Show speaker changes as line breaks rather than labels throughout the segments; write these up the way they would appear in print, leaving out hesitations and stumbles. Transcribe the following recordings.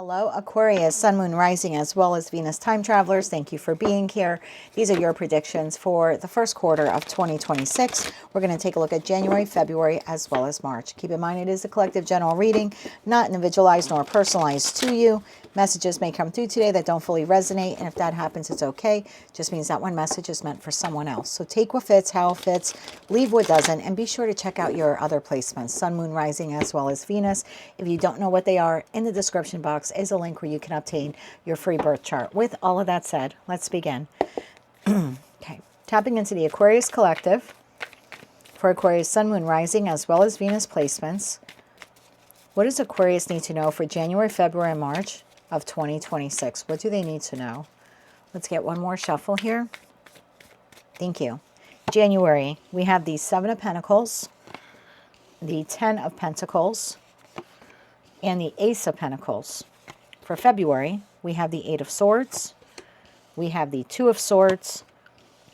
Hello, Aquarius, Sun, Moon, Rising, as well as Venus time travelers. Thank you for being here. These are your predictions for the first quarter of 2026. We're going to take a look at January, February, as well as March. Keep in mind, it is a collective general reading, not individualized nor personalized to you. Messages may come through today that don't fully resonate, and if that happens, it's okay. Just means that one message is meant for someone else. So take what fits, how it fits, leave what doesn't, and be sure to check out your other placements, Sun, Moon, Rising, as well as Venus. If you don't know what they are, in the description box is a link where you can obtain your free birth chart. With all of that said, let's begin. Okay, tapping into the Aquarius collective for Aquarius, Sun, Moon, Rising, as well as Venus placements. What does Aquarius need to know for January, February, and March of 2026? What do they need to know? Let's get one more shuffle here. Thank you. January, we have the Seven of Pentacles, the Ten of Pentacles, and the Ace of Pentacles. For February, we have the Eight of Swords, we have the Two of Swords,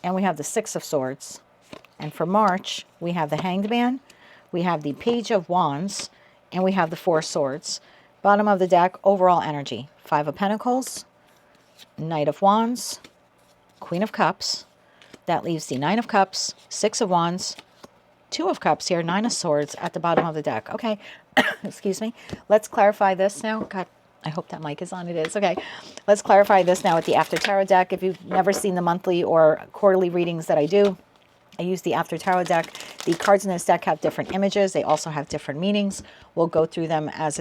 and we have the Six of Swords. And for March, we have the Hanged Man, we have the Page of Wands, and we have the Four of Swords. Bottom of the deck, overall energy. Five of Pentacles, Knight of Wands, Queen of Cups. That leaves the Nine of Cups, Six of Wands, Two of Cups here, Nine of Swords at the bottom of the deck. Okay, excuse me. Let's clarify this now. God, I hope that mic is on. It is. Okay, let's clarify this now with the After Tarot deck. If you've never seen the monthly or quarterly readings that I do, I use the After Tarot deck. The cards in this deck have different images. They also have different meanings. We'll go through them as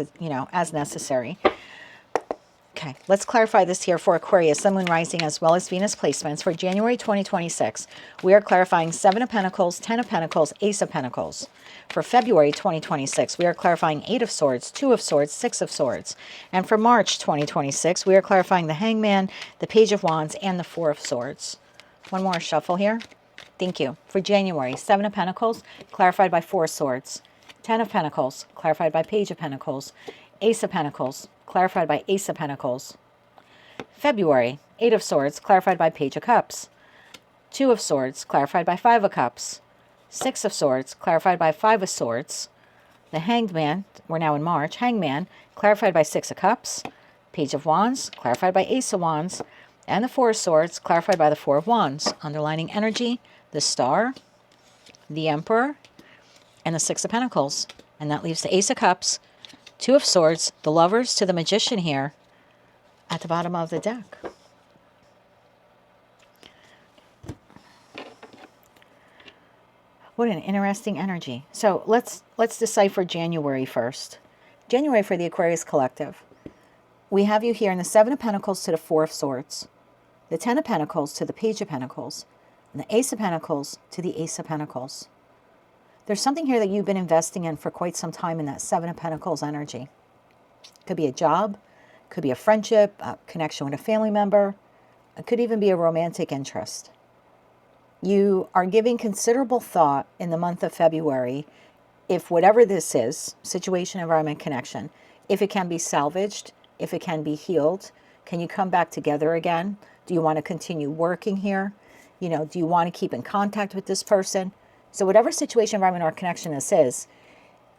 as necessary. Okay, let's clarify this here for Aquarius, Sun, Moon, Rising, as well as Venus placements for January 2026. We are clarifying Seven of Pentacles, Ten of Pentacles, Ace of Pentacles. For February 2026, we are clarifying Eight of Swords, Two of Swords, Six of Swords. And for March 2026, we are clarifying the Hangman, the Page of Wands, and the Four of Swords. One more shuffle here. Thank you. For January, Seven of Pentacles, clarified by Four of Swords. Ten of Pentacles, clarified by Page of Pentacles. Ace of Pentacles, clarified by Ace of Pentacles. February, Eight of Swords, clarified by Page of Cups. Two of Swords, clarified by Five of Cups. Six of Swords, clarified by Five of Swords. The Hanged Man, we're now in March, Hangman, clarified by Six of Cups. Page of Wands, clarified by Ace of Wands. And the Four of Swords, clarified by the Four of Wands. Underlining energy, the Star, the Emperor, and the Six of Pentacles. And that leaves the Ace of Cups, Two of Swords, the Lovers to the Magician here at the bottom of the deck. What an interesting energy. So let's decipher January first. January for the Aquarius collective. We have you here in the Seven of Pentacles to the Four of Swords, the Ten of Pentacles to the Page of Pentacles, and the Ace of Pentacles to the Ace of Pentacles. There's something here that you've been investing in for quite some time in that Seven of Pentacles energy. Could be a job, could be a friendship, a connection with a family member. It could even be a romantic interest. You are giving considerable thought in the month of February if whatever this is, situation, environment, connection, if it can be salvaged, if it can be healed, can you come back together again? Do you want to continue working here? Do you want to keep in contact with this person? So whatever situation, environment, or connection this is,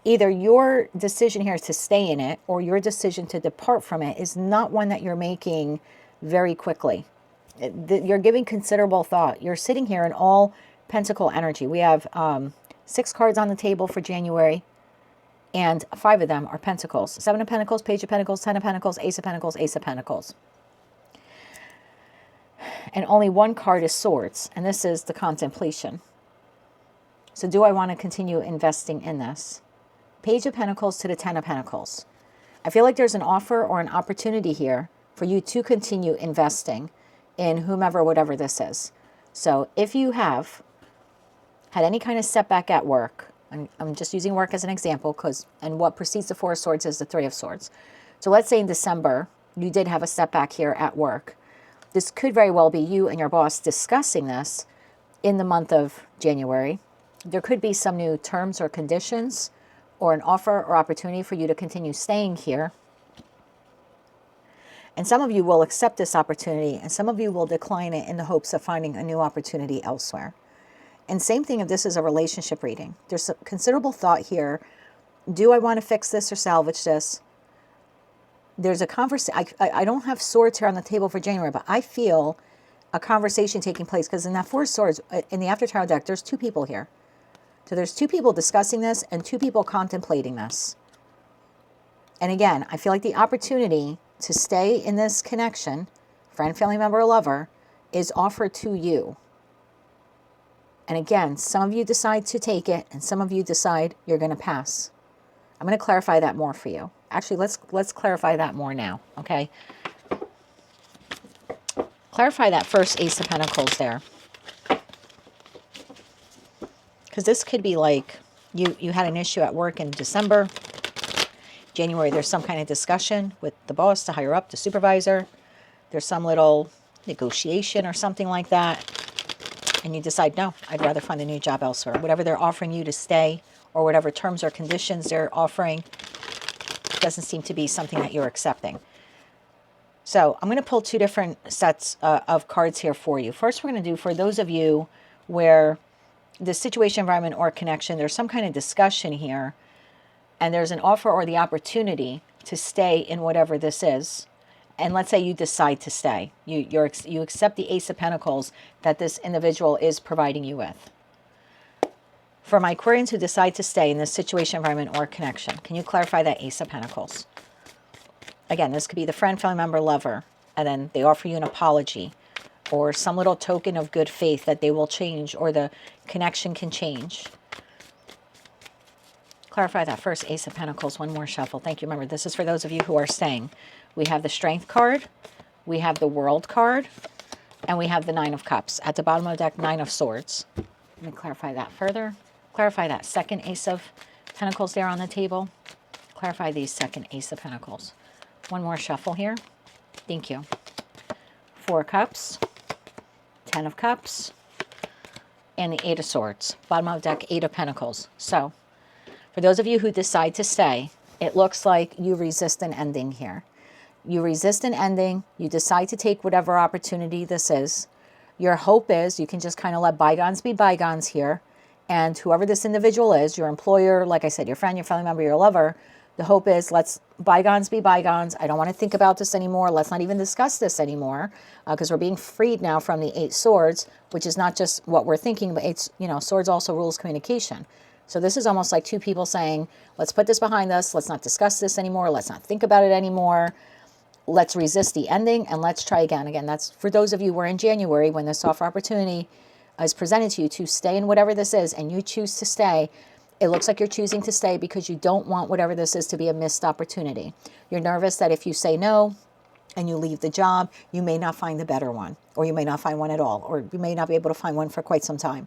either your decision here is to stay in it or your decision to depart from it is not one that you're making very quickly. You're giving considerable thought. You're sitting here in all pentacle energy. We have 6 cards on the table for January, and 5 of them are pentacles. Seven of Pentacles, Page of Pentacles, Ten of Pentacles, Ace of Pentacles, Ace of Pentacles. And only one card is Swords, and this is the contemplation. So do I want to continue investing in this? Page of Pentacles to the Ten of Pentacles. I feel like there's an offer or an opportunity here for you to continue investing in whomever, whatever this is. So if you have had any kind of setback at work, I'm just using work as an example, and what precedes the Four of Swords is the Three of Swords. So let's say in December, you did have a setback here at work. This could very well be you and your boss discussing this in the month of January. There could be some new terms or conditions or an offer or opportunity for you to continue staying here. And some of you will accept this opportunity and some of you will decline it in the hopes of finding a new opportunity elsewhere. And same thing if this is a relationship reading. There's considerable thought here. Do I want to fix this or salvage this? there's a conversation. I don't have swords here on the table for January, but I feel a conversation taking place, because in that Four of Swords, in the After Tarot deck, there's two people here. So there's two people discussing this and two people contemplating this. And again, I feel like the opportunity to stay in this connection, friend, family member, or lover, is offered to you. And again, some of you decide to take it and some of you decide you're going to pass. I'm going to clarify that more for you. Actually, let's clarify that more now, okay? Clarify that first Ace of Pentacles there. Because this could be like you had an issue at work in December. January, there's some kind of discussion with the boss, the higher up, the supervisor. There's some little negotiation or something like that. And you decide, no, I'd rather find a new job elsewhere. Whatever they're offering you to stay, or whatever terms or conditions they're offering, doesn't seem to be something that you're accepting. So I'm going to pull two different sets of cards here for you. First, we're going to do, for those of you where the situation, environment, or connection, there's some kind of discussion here, and there's an offer or the opportunity to stay in whatever this is. And let's say you decide to stay. You accept the Ace of Pentacles that this individual is providing you with. For my Aquarians who decide to stay in this situation, environment, or connection, can you clarify that Ace of Pentacles? Again, this could be the friend, family member, lover, and then they offer you an apology or some little token of good faith that they will change, or the connection can change. Clarify that first Ace of Pentacles. One more shuffle. Thank you. Remember, this is for those of you who are staying. We have the Strength card, we have the World card, and we have the Nine of Cups. At the bottom of the deck, Nine of Swords. Let me clarify that further. Clarify that second Ace of Pentacles there on the table. Clarify the second Ace of Pentacles. One more shuffle here. Thank you. Four of Cups, Ten of Cups, and the Eight of Swords. Bottom of the deck, Eight of Pentacles. So, for those of you who decide to stay, it looks like you resist an ending here. You resist an ending. You decide to take whatever opportunity this is. Your hope is you can just kind of let bygones be bygones here. And whoever this individual is, your employer, like I said, your friend, your family member, your lover, the hope is let's bygones be bygones. I don't want to think about this anymore. Let's not even discuss this anymore, because we're being freed now from the Eight Swords, which is not just what we're thinking, but Swords also rules communication. So this is almost like two people saying, let's put this behind us. Let's not discuss this anymore. Let's not think about it anymore. Let's resist the ending and let's try again. Again, that's for those of you who are in January when this offer opportunity is presented to you to stay in whatever this is, and you choose to stay. It looks like you're choosing to stay because you don't want whatever this is to be a missed opportunity. You're nervous that if you say no and you leave the job, you may not find the better one, or you may not find one at all, or you may not be able to find one for quite some time.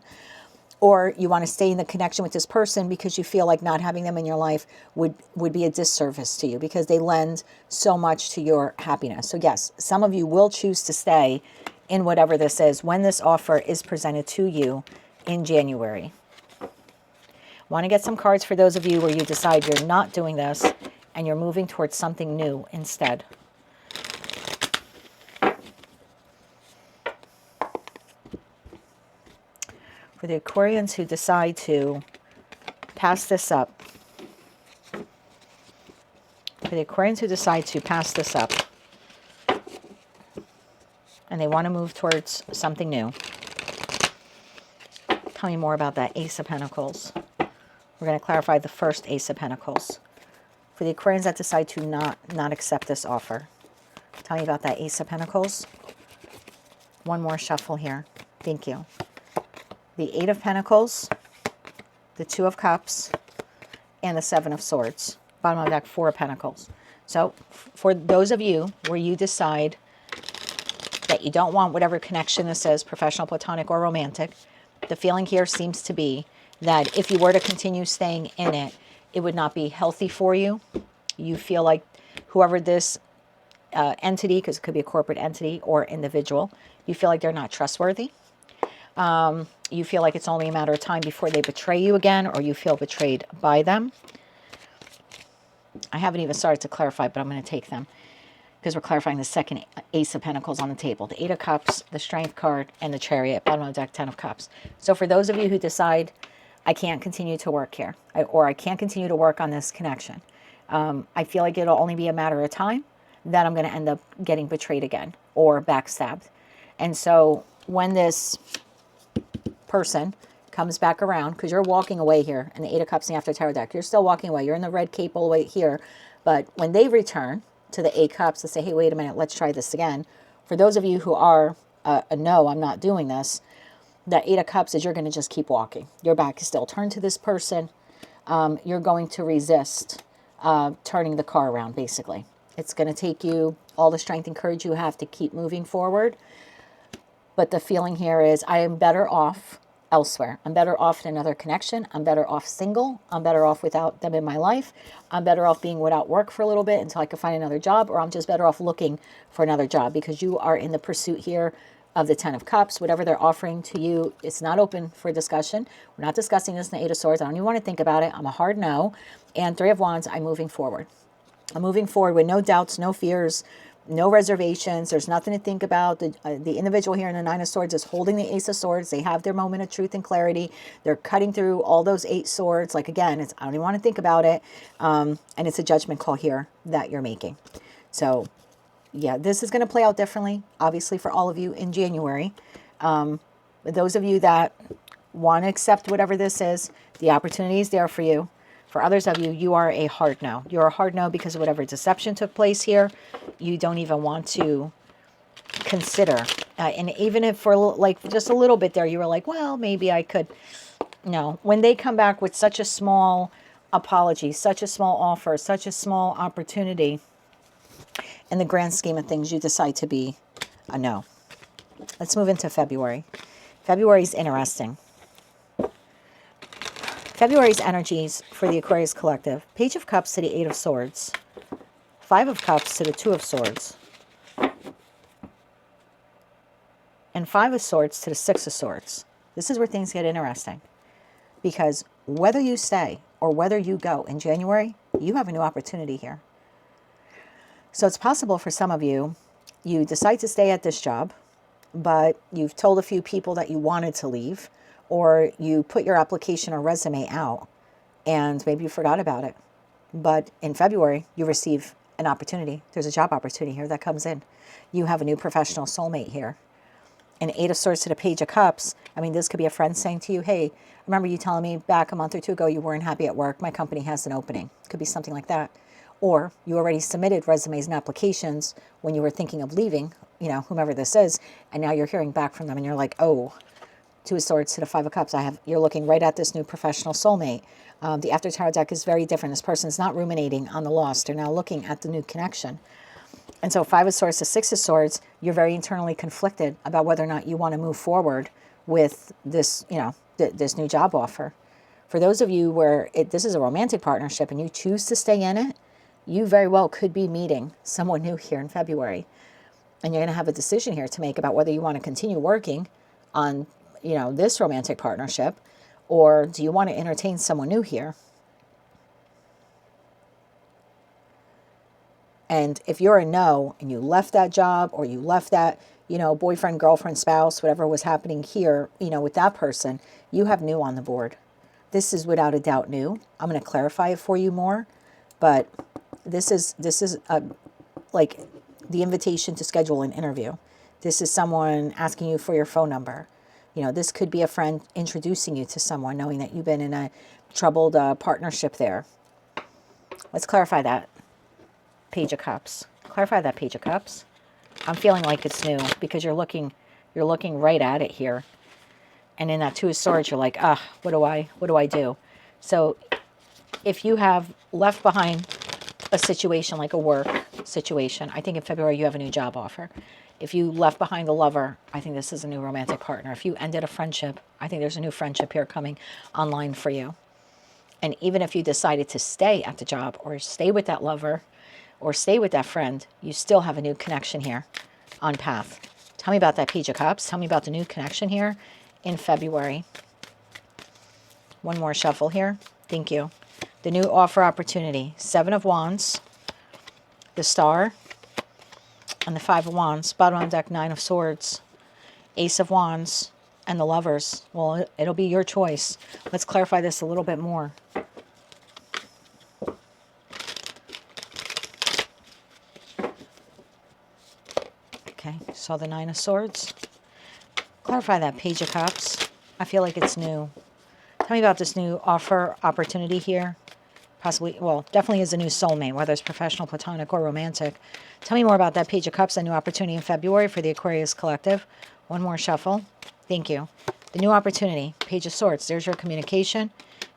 Or you want to stay in the connection with this person because you feel like not having them in your life would be a disservice to you, because they lend so much to your happiness. So yes, some of you will choose to stay in whatever this is when this offer is presented to you in January. Want to get some cards for those of you where you decide you're not doing this and you're moving towards something new instead. For the Aquarians who decide to pass this up. For the Aquarians who decide to pass this up. And they want to move towards something new. Tell me more about that Ace of Pentacles. We're going to clarify the first Ace of Pentacles. For the Aquarians that decide to not accept this offer. Tell me about that Ace of Pentacles. One more shuffle here. Thank you. The Eight of Pentacles, the Two of Cups, and the Seven of Swords. Bottom of the deck, Four of Pentacles. So for those of you where you decide that you don't want whatever connection this is, professional, platonic, or romantic, the feeling here seems to be that if you were to continue staying in it, it would not be healthy for you. You feel like whoever this entity, because it could be a corporate entity or individual, you feel like they're not trustworthy. You feel like it's only a matter of time before they betray you again, or you feel betrayed by them. I haven't even started to clarify, but I'm going to take them because we're clarifying the second Ace of Pentacles on the table. The Eight of Cups, the Strength card, and the Chariot. Bottom of the deck, Ten of Cups. So for those of you who decide, I can't continue to work here, or I can't continue to work on this connection. I feel like it'll only be a matter of time. that I'm going to end up getting betrayed again or backstabbed. And so when this person comes back around, because you're walking away here in the Eight of Cups and the After Tarot deck, you're still walking away. You're in the red cape all the way here. But when they return to the Eight Cups to say, hey, wait a minute, let's try this again. For those of you who are, no, I'm not doing this, that Eight of Cups is you're going to just keep walking. Your back is still turned to this person. You're going to resist turning the car around, basically. It's going to take you all the strength and courage you have to keep moving forward. But the feeling here is I am better off elsewhere. I'm better off in another connection. I'm better off single. I'm better off without them in my life. I'm better off being without work for a little bit until I can find another job, or I'm just better off looking for another job, because you are in the pursuit here of the Ten of Cups. Whatever they're offering to you, it's not open for discussion. We're not discussing this in the Eight of Swords. I don't even want to think about it. I'm a hard no. And Three of Wands, I'm moving forward. I'm moving forward with no doubts, no fears, no reservations. There's nothing to think about. The individual here in the Nine of Swords is holding the Ace of Swords. They have their moment of truth and clarity. They're cutting through all those 8 swords. Like, again, I don't even want to think about it. And it's a judgment call here that you're making. So, yeah, this is going to play out differently, obviously, for all of you in January. Those of you that want to accept whatever this is, the opportunity is there for you. For others of you, you are a hard no. You're a hard no because of whatever deception took place here. You don't even want to consider. And even if for like just a little bit there, you were like, well, maybe I could. No. When they come back with such a small apology, such a small offer, such a small opportunity, in the grand scheme of things, you decide to be a no. Let's move into February. February is interesting. February's energies for the Aquarius collective. Page of Cups to the Eight of Swords. Five of Cups to the Two of Swords. And Five of Swords to the Six of Swords. This is where things get interesting. Because whether you stay or whether you go in January, you have a new opportunity here. So it's possible for some of you, you decide to stay at this job, but you've told a few people that you wanted to leave, or you put your application or resume out and maybe you forgot about it. But in February, you receive an opportunity. There's a job opportunity here that comes in. You have a new professional soulmate here. An Eight of Swords to the Page of Cups. I mean, this could be a friend saying to you, hey, remember you telling me back a month or two ago you weren't happy at work. My company has an opening. Could be something like that. Or you already submitted resumes and applications when you were thinking of leaving, you know, whomever this is, and now you're hearing back from them and you're like, oh, Two of Swords to the Five of Cups. You're looking right at this new professional soulmate. The After Tarot deck is very different. This person's not ruminating on the loss. They're now looking at the new connection. And so Five of Swords to Six of Swords, you're very internally conflicted about whether or not you want to move forward with this, you know, this new job offer. For those of you where this is a romantic partnership and you choose to stay in it, you very well could be meeting someone new here in February. And you're going to have a decision here to make about whether you want to continue working on, you know, this romantic partnership, or do you want to entertain someone new here? And if you're a no and you left that job, or you left that, you know, boyfriend, girlfriend, spouse, whatever was happening here, you know, with that person, you have new on the board. This is without a doubt new. I'm going to clarify it for you more, but this is like the invitation to schedule an interview. This is someone asking you for your phone number. You know, this could be a friend introducing you to someone, knowing that you've been in a troubled partnership there. Let's clarify that Page of Cups. Clarify that Page of Cups. I'm feeling like it's new because you're looking right at it here. And in that Two of Swords, you're like, what do I do? So if you have left behind a situation like a work situation, I think in February you have a new job offer. If you left behind a lover, I think this is a new romantic partner. If you ended a friendship, I think there's a new friendship here coming online for you. And even if you decided to stay at the job, or stay with that lover, or stay with that friend, you still have a new connection here on path. Tell me about that Page of Cups. Tell me about the new connection here in February. One more shuffle here. Thank you. The new offer opportunity. Seven of Wands, the Star, and the Five of Wands. Bottom of the deck, Nine of Swords, Ace of Wands, and the Lovers. Well, it'll be your choice. Let's clarify this a little bit more. Okay, saw the Nine of Swords. Clarify that Page of Cups. I feel like it's new. Tell me about this new offer, opportunity here. Possibly, well, definitely is a new soulmate, whether it's professional, platonic, or romantic. Tell me more about that Page of Cups, a new opportunity in February for the Aquarius collective. One more shuffle. Thank you. The new opportunity, Page of Swords. There's your communication.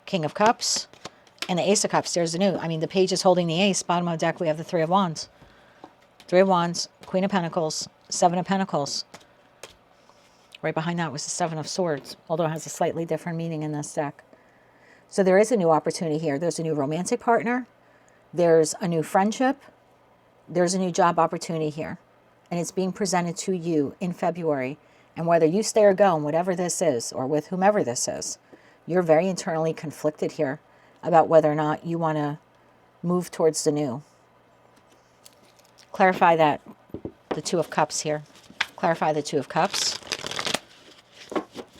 King of Cups. And the Ace of Cups. There's the new. I mean, the Page is holding the Ace. Bottom of the deck, we have the Three of Wands. Three of Wands, Queen of Pentacles, Seven of Pentacles. Right behind that was the Seven of Swords, although it has a slightly different meaning in this deck. So there is a new opportunity here. There's a new romantic partner. There's a new friendship. There's a new job opportunity here. And it's being presented to you in February. And whether you stay or go, and whatever this is, or with whomever this is, you're very internally conflicted here about whether or not you want to move towards the new. Clarify that, the Two of Cups here. Clarify the Two of Cups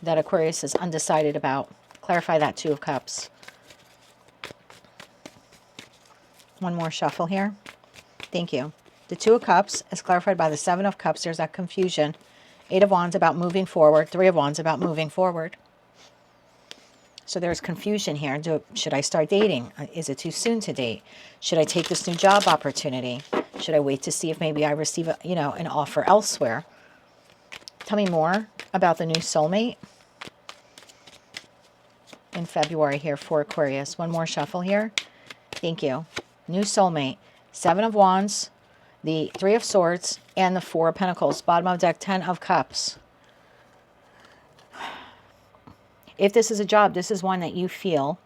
that Aquarius is undecided about. Clarify that Two of Cups. One more shuffle here. Thank you. The Two of Cups is clarified by the Seven of Cups. There's that confusion. Eight of Wands about moving forward. Three of Wands about moving forward. So there's confusion here. Should I start dating? Is it too soon to date? Should I take this new job opportunity? Should I wait to see if maybe I receive an offer elsewhere? Tell me more about the new soulmate in February here for Aquarius. One more shuffle here. Thank you. New soulmate. Seven of Wands, the Three of Swords, and the Four of Pentacles. Bottom of deck, Ten of Cups. If this is a job, this is one that you feel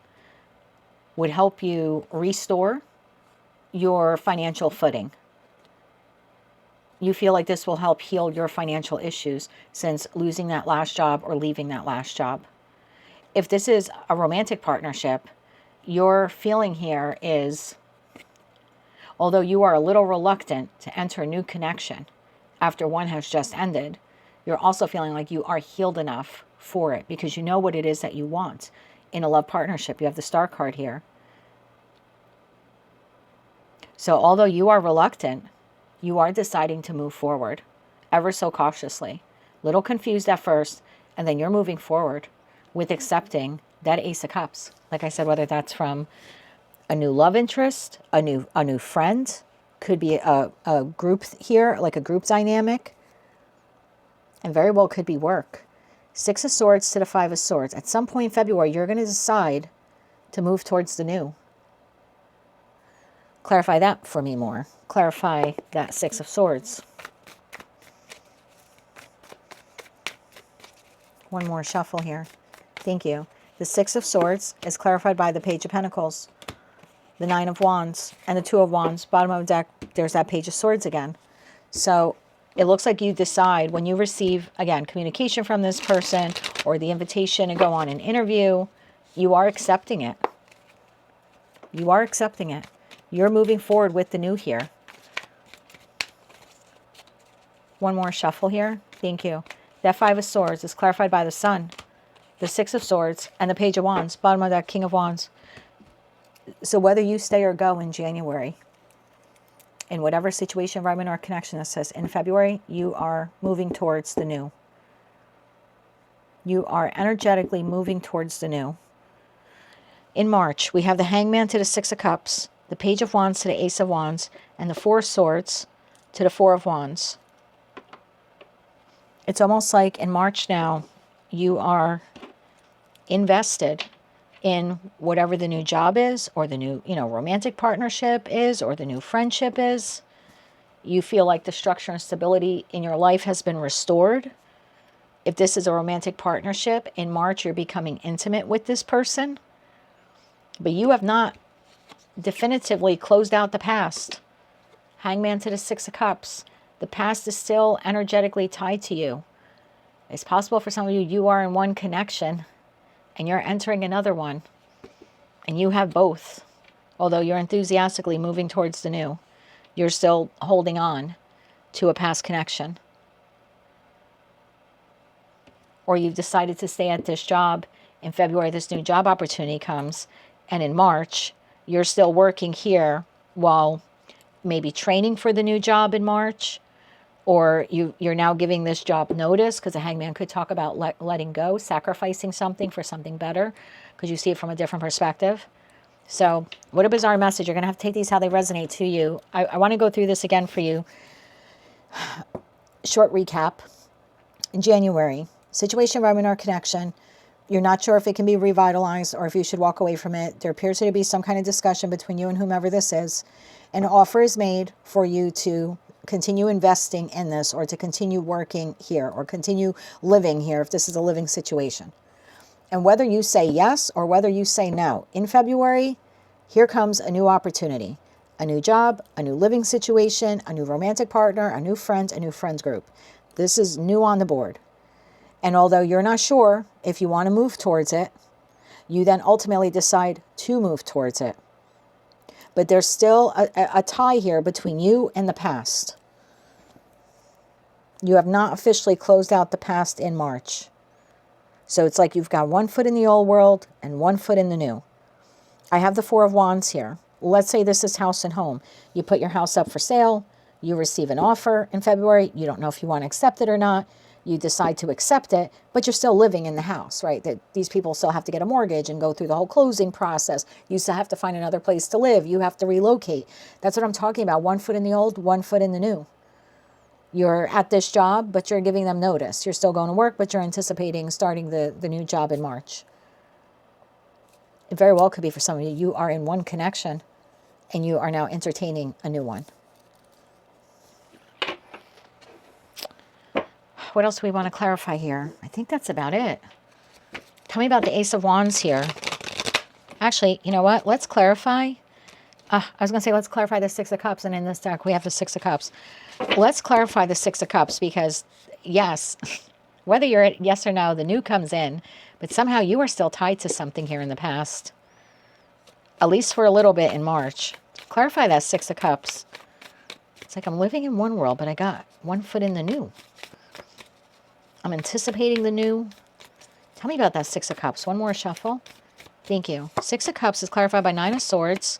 would help you restore your financial footing. You feel like this will help heal your financial issues since losing that last job or leaving that last job. If this is a romantic partnership, your feeling here is, although you are a little reluctant to enter a new connection after one has just ended, you're also feeling like you are healed enough for it because you know what it is that you want in a love partnership. You have the Star card here. So although you are reluctant, you are deciding to move forward ever so cautiously. Little confused at first, and then you're moving forward with accepting that Ace of Cups. Like I said, whether that's from a new love interest, a new friend, could be a group here, like a group dynamic, and very well could be work. Six of Swords to the Five of Swords. At some point in February, you're going to decide to move towards the new. Clarify that for me more. Clarify that Six of Swords. One more shuffle here. Thank you. The Six of Swords is clarified by the Page of Pentacles, the Nine of Wands, and the Two of Wands. Bottom of the deck, there's that Page of Swords again. So it looks like you decide when you receive, again, communication from this person or the invitation to go on an interview, you are accepting it. You are accepting it. You're moving forward with the new here. One more shuffle here. Thank you. That Five of Swords is clarified by the Sun, the Six of Swords, and the Page of Wands. Bottom of that, King of Wands. So whether you stay or go in January, in whatever situation, environment, or connection this says, in February, you are moving towards the new. You are energetically moving towards the new. In March, we have the Hangman to the Six of Cups, the Page of Wands to the Ace of Wands, and the Four of Swords to the Four of Wands. It's almost like in March now, you are invested in whatever the new job is, or the new, romantic partnership is, or the new friendship is. You feel like the structure and stability in your life has been restored. If this is a romantic partnership, in March, you're becoming intimate with this person. But you have not definitively closed out the past. Hangman to the Six of Cups. The past is still energetically tied to you. It's possible for some of you, you are in one connection and you're entering another one. And you have both. Although you're enthusiastically moving towards the new, you're still holding on to a past connection. Or you've decided to stay at this job. In February, this new job opportunity comes. And in March, you're still working here while maybe training for the new job in March, or you're now giving this job notice, because the hangman could talk about letting go, sacrificing something for something better, because you see it from a different perspective. So what a bizarre message. You're going to have to take these how they resonate to you. I want to go through this again for you. Short recap. In January, situation, environment, or connection. You're not sure if it can be revitalized or if you should walk away from it. There appears to be some kind of discussion between you and whomever this is. An offer is made for you to continue investing in this, or to continue working here, or continue living here if this is a living situation. And whether you say yes or whether you say no, in February, here comes a new opportunity, a new job, a new living situation, a new romantic partner, a new friends group. This is new on the board. And although you're not sure if you want to move towards it, you then ultimately decide to move towards it. But there's still a tie here between you and the past. You have not officially closed out the past in March. So it's like you've got one foot in the old world and one foot in the new. I have the Four of Wands here. Let's say this is house and home. You put your house up for sale. You receive an offer in February. You don't know if you want to accept it or not. You decide to accept it, but you're still living in the house, right? That these people still have to get a mortgage and go through the whole closing process. You still have to find another place to live. You have to relocate. That's what I'm talking about. One foot in the old, one foot in the new. You're at this job, but you're giving them notice. You're still going to work, but you're anticipating starting the new job in March. It very well could be for some of you. You are in one connection and you are now entertaining a new one. What else do we want to clarify here? I think that's about it. Tell me about the Ace of Wands here. Actually, you know what? Let's clarify. I was going to say, let's clarify the Six of Cups. And in this deck, we have the Six of Cups. Let's clarify the Six of Cups, because yes, whether you're at yes or no, the new comes in. But somehow you are still tied to something here in the past. At least for a little bit in March. Clarify that Six of Cups. It's like I'm living in one world, but I got one foot in the new. I'm anticipating the new. Tell me about that Six of Cups. One more shuffle. Thank you. Six of Cups is clarified by Nine of Swords,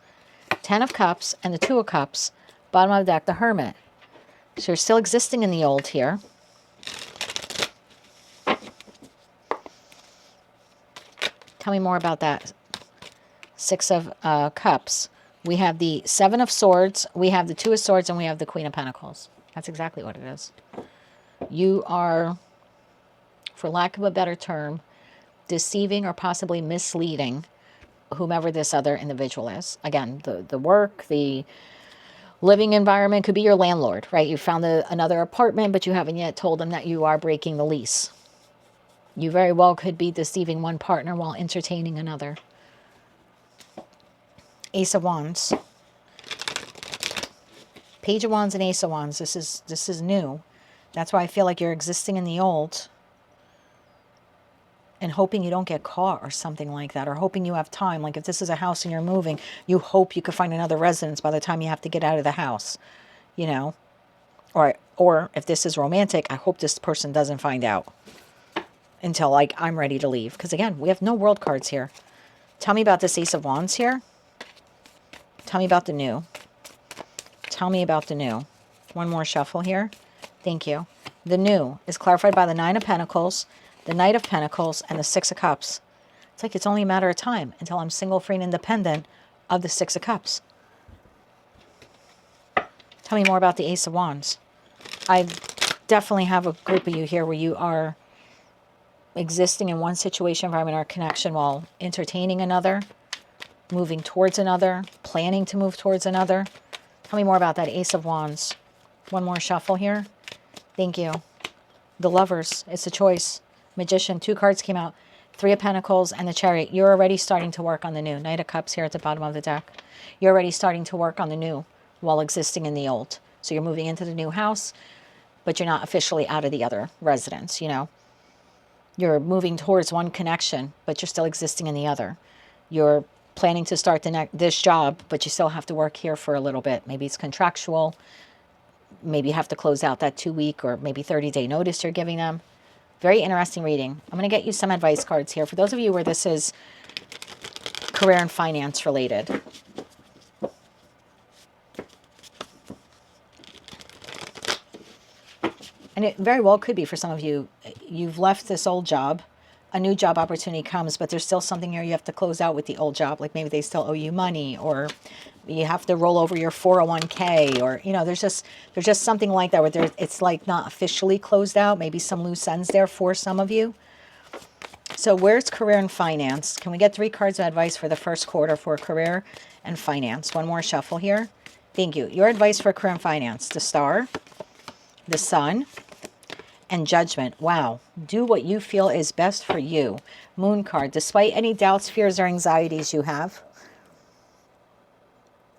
Ten of Cups, and the Two of Cups. Bottom of the deck, the Hermit. So you're still existing in the old here. Tell me more about that Six of Cups. We have the Seven of Swords, we have the Two of Swords, and we have the Queen of Pentacles. That's exactly what it is. You are, for lack of a better term, deceiving or possibly misleading whomever this other individual is. Again, the work, the living environment could be your landlord, right? You found another apartment, but you haven't yet told them that you are breaking the lease. You very well could be deceiving one partner while entertaining another. Ace of Wands. Page of Wands and Ace of Wands. This is new. That's why I feel like you're existing in the old and hoping you don't get caught or something like that, or hoping you have time. Like if this is a house and you're moving, you hope you could find another residence by the time you have to get out of the house, you know? Or if this is romantic, I hope this person doesn't find out until like I'm ready to leave. Because again, we have no world cards here. Tell me about this Ace of Wands here. Tell me about the new. Tell me about the new. One more shuffle here. Thank you. The new is clarified by the Nine of Pentacles, the Knight of Pentacles, and the Six of Cups. It's like it's only a matter of time until I'm single, free, and independent of the Six of Cups. Tell me more about the Ace of Wands. I definitely have a group of you here where you are existing in one situation, environment, or connection while entertaining another, moving towards another, planning to move towards another. Tell me more about that Ace of Wands. One more shuffle here. Thank you. The Lovers. It's a choice. Magician. Two cards came out. Three of Pentacles and the Chariot. You're already starting to work on the new. Knight of Cups here at the bottom of the deck. You're already starting to work on the new while existing in the old. So you're moving into the new house, but you're not officially out of the other residence, you know. You're moving towards one connection, but you're still existing in the other. You're planning to start this job, but you still have to work here for a little bit. Maybe it's contractual. Maybe you have to close out that 2-week or maybe 30-day notice you're giving them. Very interesting reading. I'm going to get you some advice cards here. For those of you where this is career and finance related. And it very well could be for some of you, you've left this old job, a new job opportunity comes, but there's still something here you have to close out with the old job. Like maybe they still owe you money, or you have to roll over your 401k, or, you know, there's just something like that where it's like not officially closed out. Maybe some loose ends there for some of you. So where's career and finance? Can we get 3 cards of advice for the first quarter for career and finance? One more shuffle here. Thank you. Your advice for career and finance: the Star, the Sun, and Judgment. Wow. Do what you feel is best for you. Moon card. Despite any doubts, fears, or anxieties you have,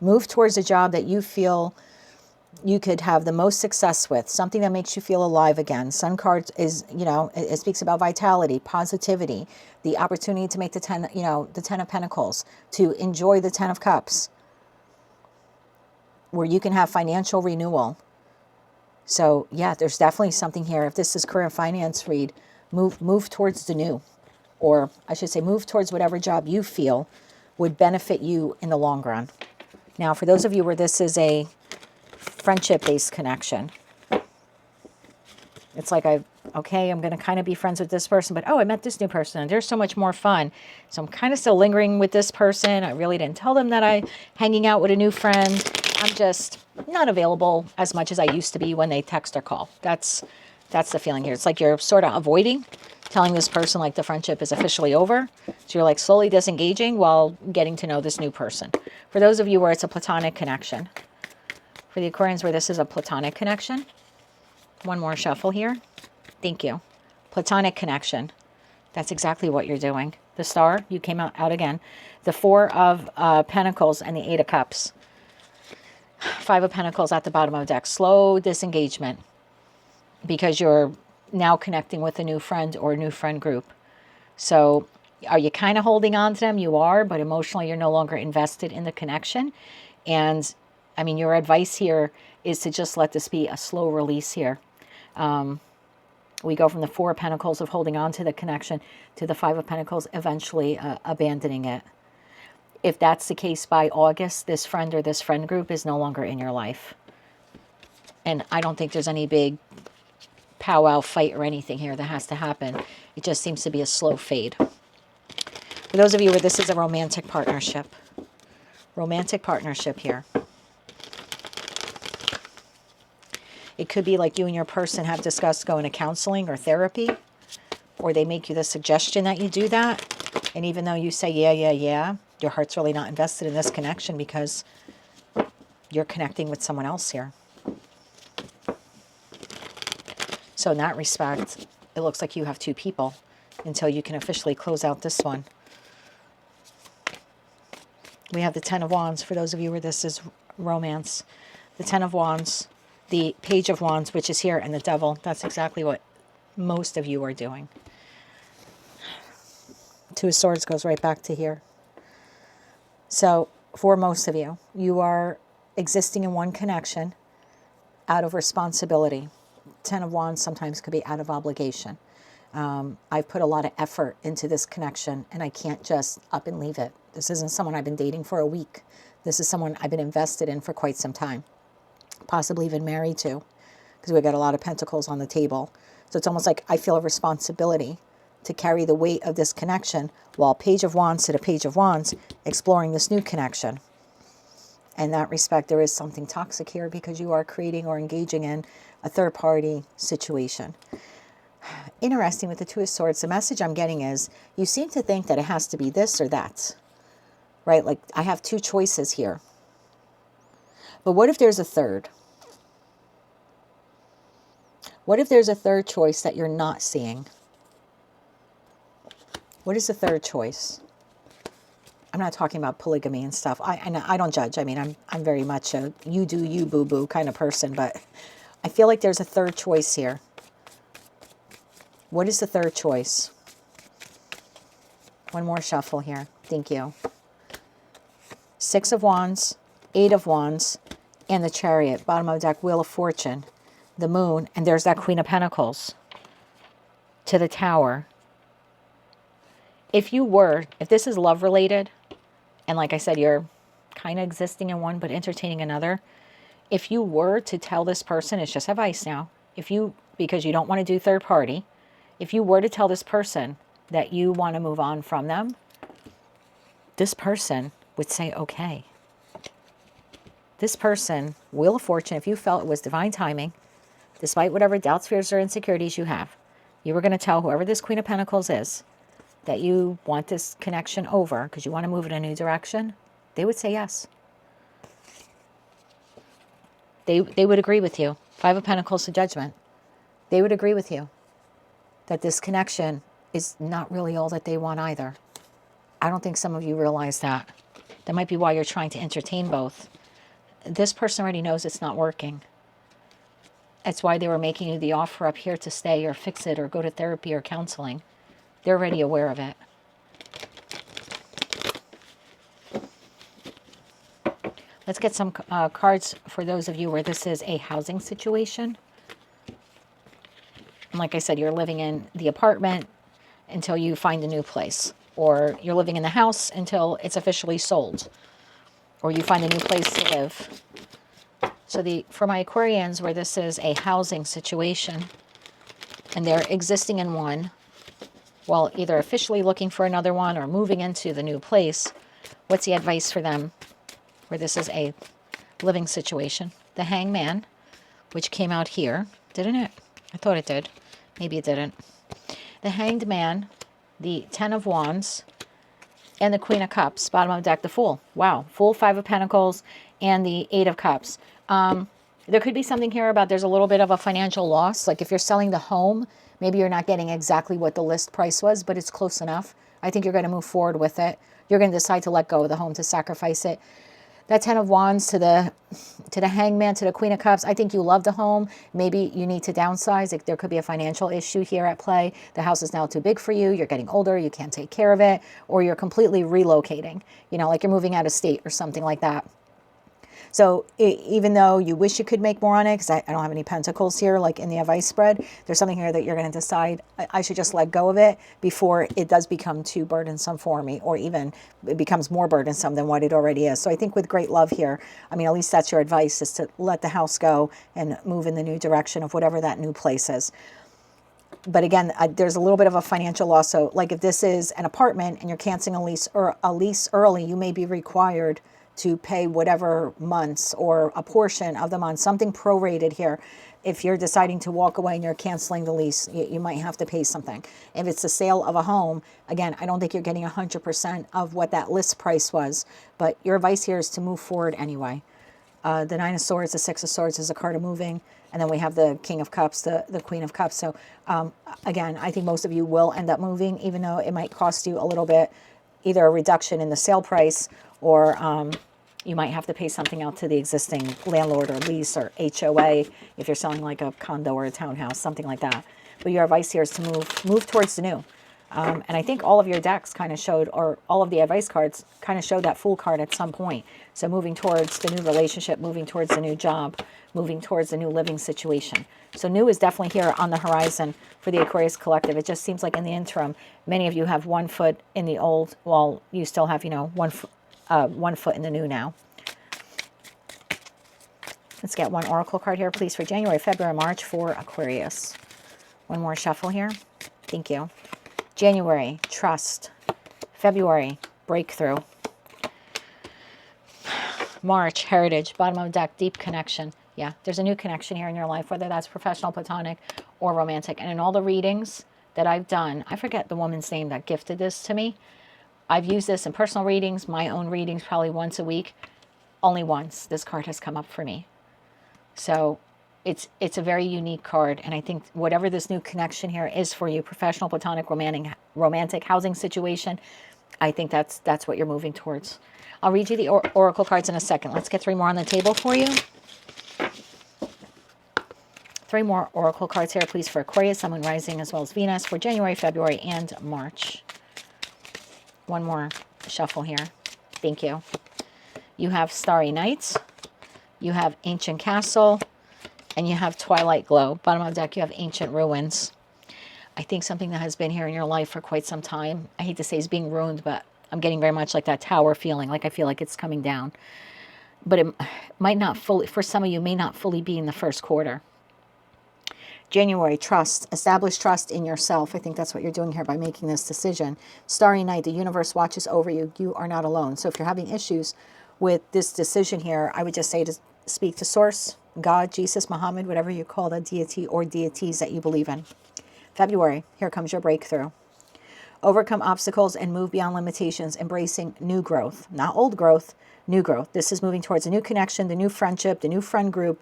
move towards a job that you feel you could have the most success with, something that makes you feel alive again. Sun card is, you know, it speaks about vitality, positivity, the opportunity to make the 10, you know, the 10 of Pentacles, to enjoy the 10 of Cups, where you can have financial renewal. So yeah, there's definitely something here. If this is career and finance read, move towards the new, or I should say move towards whatever job you feel would benefit you in the long run. Now, for those of you where this is a friendship-based connection, it's like okay, I'm going to kind of be friends with this person, but oh, I met this new person and they're so much more fun. So I'm kind of still lingering with this person. I really didn't tell them that I'm hanging out with a new friend. I'm just not available as much as I used to be when they text or call. That's the feeling here. It's like you're sort of avoiding telling this person like the friendship is officially over. So you're like slowly disengaging while getting to know this new person. For those of you where it's a platonic connection. For the Aquarians where this is a platonic connection. One more shuffle here. Thank you. Platonic connection. That's exactly what you're doing. The Star, you came out again. The 4 of Pentacles and the 8 of Cups. 5 of Pentacles at the bottom of the deck. Slow disengagement because you're now connecting with a new friend or a new friend group. So are you kind of holding on to them? You are, but emotionally you're no longer invested in the connection. And I mean, your advice here is to just let this be a slow release here. We go from the 4 of Pentacles of holding on to the connection to the 5 of Pentacles eventually abandoning it. If that's the case by August, this friend or this friend group is no longer in your life. And I don't think there's any big powwow fight or anything here that has to happen. It just seems to be a slow fade. For those of you where this is a romantic partnership here. It could be like you and your person have discussed going to counseling or therapy, or they make you the suggestion that you do that. And even though you say, yeah, your heart's really not invested in this connection because you're connecting with someone else here. So in that respect, it looks like you have 2 people until you can officially close out this one. We have the 10 of Wands for those of you where this is romance. The 10 of Wands, the Page of Wands, which is here, and the Devil. That's exactly what most of you are doing. 2 of Swords goes right back to here. So for most of you, you are existing in one connection out of responsibility. 10 of Wands sometimes could be out of obligation. I've put a lot of effort into this connection and I can't just up and leave it. This isn't someone I've been dating for a week. This is someone I've been invested in for quite some time. Possibly even married to, because we got a lot of pentacles on the table. So it's almost like I feel a responsibility to carry the weight of this connection while Page of Wands to the Page of Wands exploring this new connection. In that respect, there is something toxic here because you are creating or engaging in a third-party situation. Interesting with the 2 of Swords, the message I'm getting is you seem to think that it has to be this or that, right? Like I have 2 choices here. But what if there's a third? What if there's a third choice that you're not seeing? What is the third choice? I'm not talking about polygamy and stuff. I don't judge. I mean, I'm very much a you do you boo-boo kind of person, but I feel like there's a third choice here. What is the third choice? One more shuffle here. Thank you. 6 of Wands, 8 of Wands, and the Chariot. Bottom of the deck, Wheel of Fortune, the Moon, and there's that Queen of Pentacles to the Tower. If this is love related, and like I said, you're kind of existing in one but entertaining another, if you were to tell this person, it's just advice now, if you because you don't want to do third party. If you were to tell this person that you want to move on from them, this person would say, okay. This person, Wheel of Fortune, if you felt it was divine timing, despite whatever doubts, fears, or insecurities you have, you were going to tell whoever this Queen of Pentacles is that you want this connection over because you want to move in a new direction, they would say yes. They would agree with you. Five of Pentacles to Judgment. They would agree with you that this connection is not really all that they want either. I don't think some of you realize that. That might be why you're trying to entertain both. This person already knows it's not working. That's why they were making you the offer up here to stay or fix it or go to therapy or counseling. They're already aware of it. Let's get some cards for those of you where this is a housing situation. And like I said, you're living in the apartment until you find a new place. Or you're living in the house until it's officially sold. Or you find a new place to live. So for my Aquarians, where this is a housing situation, and they're existing in one, while either officially looking for another one or moving into the new place, what's the advice for them where this is a living situation? The Hangman, which came out here, didn't it? I thought it did. Maybe it didn't. The Hanged Man, the Ten of Wands, and the Queen of Cups, bottom of the deck, the Fool. Wow, Fool, Five of Pentacles, and the Eight of Cups. There could be something here about there's a little bit of a financial loss. Like if you're selling the home, maybe you're not getting exactly what the list price was, but it's close enough. I think you're going to move forward with it. You're going to decide to let go of the home, to sacrifice it. That Ten of Wands to the Hangman, to the Queen of Cups. I think you love the home. Maybe you need to downsize. There could be a financial issue here at play. The house is now too big for you. You're getting older. You can't take care of it. Or you're completely relocating. You know, like you're moving out of state or something like that. So even though you wish you could make more on it, because I don't have any pentacles here, like in the advice spread, there's something here that you're going to decide, I should just let go of it before it does become too burdensome for me, or even it becomes more burdensome than what it already is. So I think with great love here, I mean, at least that's your advice, is to let the house go and move in the new direction of whatever that new place is. But again, there's a little bit of a financial loss. So like if this is an apartment and you're canceling a lease early, you may be required to pay whatever months or a portion of the month, something prorated here. If you're deciding to walk away and you're canceling the lease, you might have to pay something. If it's the sale of a home, again, I don't think you're getting 100% of what that list price was, but your advice here is to move forward anyway. The Nine of Swords, the Six of Swords is a card of moving, and then we have the King of Cups, the Queen of Cups. So again, I think most of you will end up moving, even though it might cost you a little bit, either a reduction in the sale price, or you might have to pay something out to the existing landlord or lease or HOA if you're selling like a condo or a townhouse, something like that. But your advice here is to move towards the new. And I think all of your decks kind of showed, or all of the advice cards kind of showed that Fool card at some point. So moving towards the new relationship, moving towards the new job, moving towards the new living situation. So new is definitely here on the horizon for the Aquarius Collective. It just seems like in the interim, many of you have 1 foot in the old, while you still have, 1 foot in the new now. Let's get one oracle card here, please, for January, February, March for Aquarius. One more shuffle here. Thank you. January, trust. February, breakthrough. March, heritage. Bottom of the deck, deep connection. Yeah, there's a new connection here in your life, whether that's professional, platonic, or romantic. And in all the readings that I've done, I forget the woman's name that gifted this to me. I've used this in personal readings, my own readings, probably once a week. Only once this card has come up for me. So it's a very unique card. And I think whatever this new connection here is for you, professional, platonic, romantic housing situation, I think that's what you're moving towards. I'll read you the oracle cards in a second. Let's get 3 more on the table for you. 3 more oracle cards here, please, for Aquarius, Sun, Moon, Rising, as well as Venus for January, February, and March. One more shuffle here. Thank you. You have Starry Nights, you have Ancient Castle, and you have Twilight Glow. Bottom of the deck, you have Ancient Ruins. I think something that has been here in your life for quite some time, I hate to say it's being ruined, but I'm getting very much like that tower feeling, like I feel like it's coming down. But it might not fully, for some of you, may not fully be in the first quarter. January, trust. Establish trust in yourself. I think that's what you're doing here by making this decision. Starry night, the universe watches over you. You are not alone. So if you're having issues with this decision here, I would just say to speak to Source, God, Jesus, Muhammad, whatever you call that deity or deities that you believe in. February, here comes your breakthrough. Overcome obstacles and move beyond limitations, embracing new growth, not old growth, new growth. This is moving towards a new connection, the new friendship, the new friend group,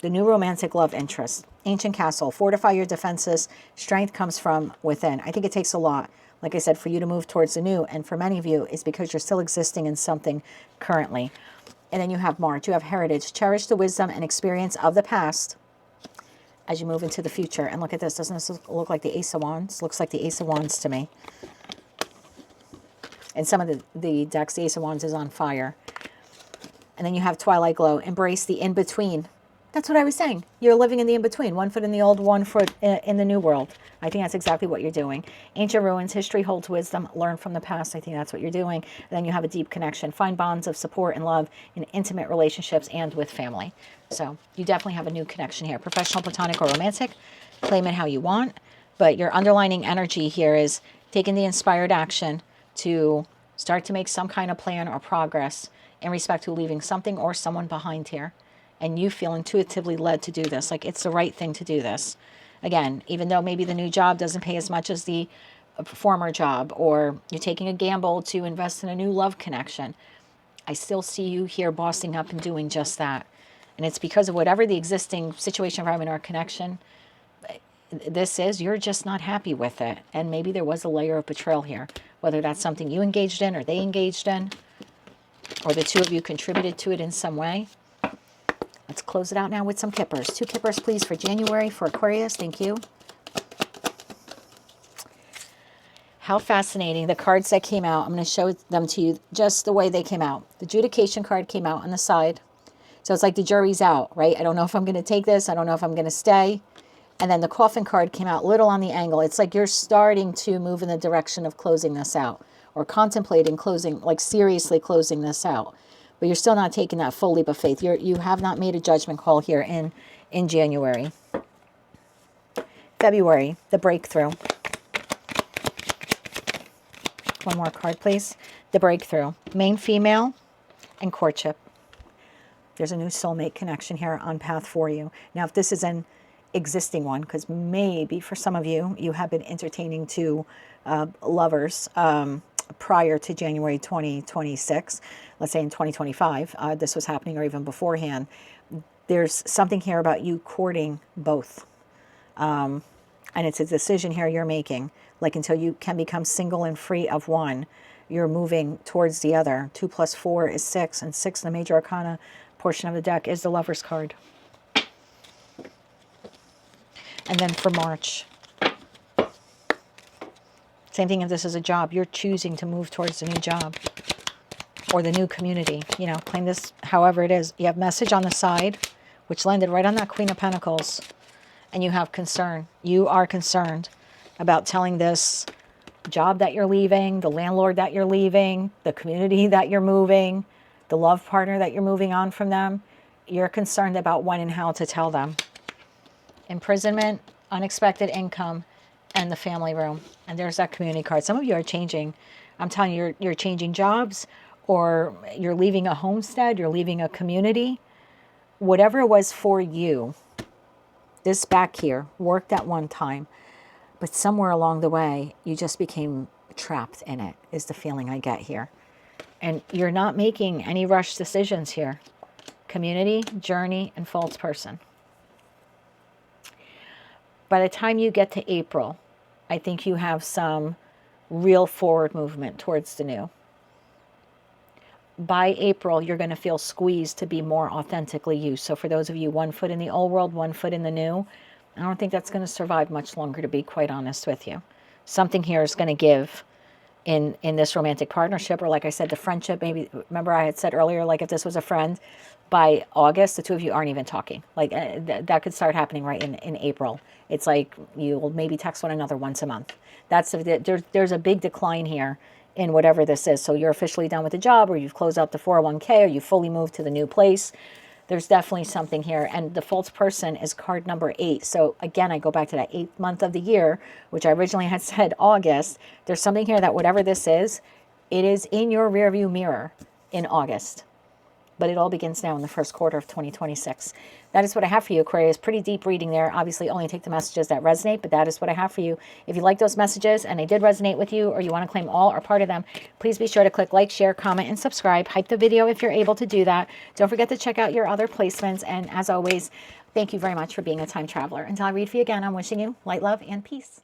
the new romantic love interest. Ancient castle, fortify your defenses. Strength comes from within. I think it takes a lot, like I said, for you to move towards the new. And for many of you, it's because you're still existing in something currently. And then you have March. You have heritage. Cherish the wisdom and experience of the past as you move into the future. And look at this. Doesn't this look like the Ace of Wands? Looks like the Ace of Wands to me. And some of the decks, the Ace of Wands is on fire. And then you have Twilight Glow. Embrace the in-between. That's what I was saying. You're living in the in-between. 1 foot in the old, 1 foot in the new world. I think that's exactly what you're doing. Ancient ruins, history holds wisdom. Learn from the past. I think that's what you're doing. And then you have a deep connection. Find bonds of support and love in intimate relationships and with family. So you definitely have a new connection here. Professional, platonic, or romantic. Claim it how you want. But your underlining energy here is taking the inspired action to start to make some kind of plan or progress in respect to leaving something or someone behind here. And you feel intuitively led to do this. Like it's the right thing to do this. Again, even though maybe the new job doesn't pay as much as the former job, or you're taking a gamble to invest in a new love connection, I still see you here bossing up and doing just that. And it's because of whatever the existing situation, environment, or connection this is, you're just not happy with it. And maybe there was a layer of betrayal here, whether that's something you engaged in or they engaged in, or the two of you contributed to it in some way. Let's close it out now with some kippers. 2 kippers, please, for January for Aquarius. Thank you. How fascinating. The cards that came out, I'm going to show them to you just the way they came out. The adjudication card came out on the side. So it's like the jury's out, right? I don't know if I'm going to take this. I don't know if I'm going to stay. And then the coffin card came out little on the angle. It's like you're starting to move in the direction of closing this out, or contemplating closing, like seriously closing this out. But you're still not taking that full leap of faith. You have not made a judgment call here in January. February, the breakthrough. One more card, please. The breakthrough. Main female and courtship. There's a new soulmate connection here on path for you. Now, if this is an existing one, because maybe for some of you, you have been entertaining two lovers prior to January 2026, let's say in 2025, this was happening, or even beforehand. There's something here about you courting both. And it's a decision here you're making. Like until you can become single and free of one, you're moving towards the other. 2 + 4 is 6, and 6 in the major arcana portion of the deck is the Lover's card. And then for March, same thing if this is a job. You're choosing to move towards the new job or the new community. You know, claim this however it is. You have message on the side, which landed right on that Queen of Pentacles. And you have concern. You are concerned about telling this job that you're leaving, the landlord that you're leaving, the community that you're moving, the love partner that you're moving on from them. You're concerned about when and how to tell them. Imprisonment, unexpected income, and the family room. And there's that community card. Some of you are changing. I'm telling you, you're changing jobs, or you're leaving a homestead, you're leaving a community. Whatever it was for you, this back here worked at one time, but somewhere along the way, you just became trapped in it, is the feeling I get here. And you're not making any rush decisions here. Community, journey, and false person. By the time you get to April, I think you have some real forward movement towards the new. By April, you're going to feel squeezed to be more authentically you. So for those of you 1 foot in the old world, 1 foot in the new, I don't think that's going to survive much longer, to be quite honest with you. Something here is going to give in this romantic partnership, or like I said, the friendship. Maybe, remember I had said earlier, like if this was a friend, by August, the two of you aren't even talking. Like that could start happening right in April. It's like you'll maybe text one another once a month. There's a big decline here in whatever this is. So you're officially done with the job, or you've closed out the 401k, or you fully moved to the new place. there's definitely something here. And the false person is card number 8. So again, I go back to that 8th month of the year, which I originally had said August. There's something here that whatever this is, it is in your rearview mirror in August. But it all begins now in the first quarter of 2026. That is what I have for you, Aquarius. Pretty deep reading there. Obviously, only take the messages that resonate, but that is what I have for you. If you like those messages and they did resonate with you, or you want to claim all or part of them, please be sure to click like, share, comment, and subscribe. Hype the video if you're able to do that. Don't forget to check out your other placements. And as always, thank you very much for being a time traveler. Until I read for you again, I'm wishing you light, love, and peace.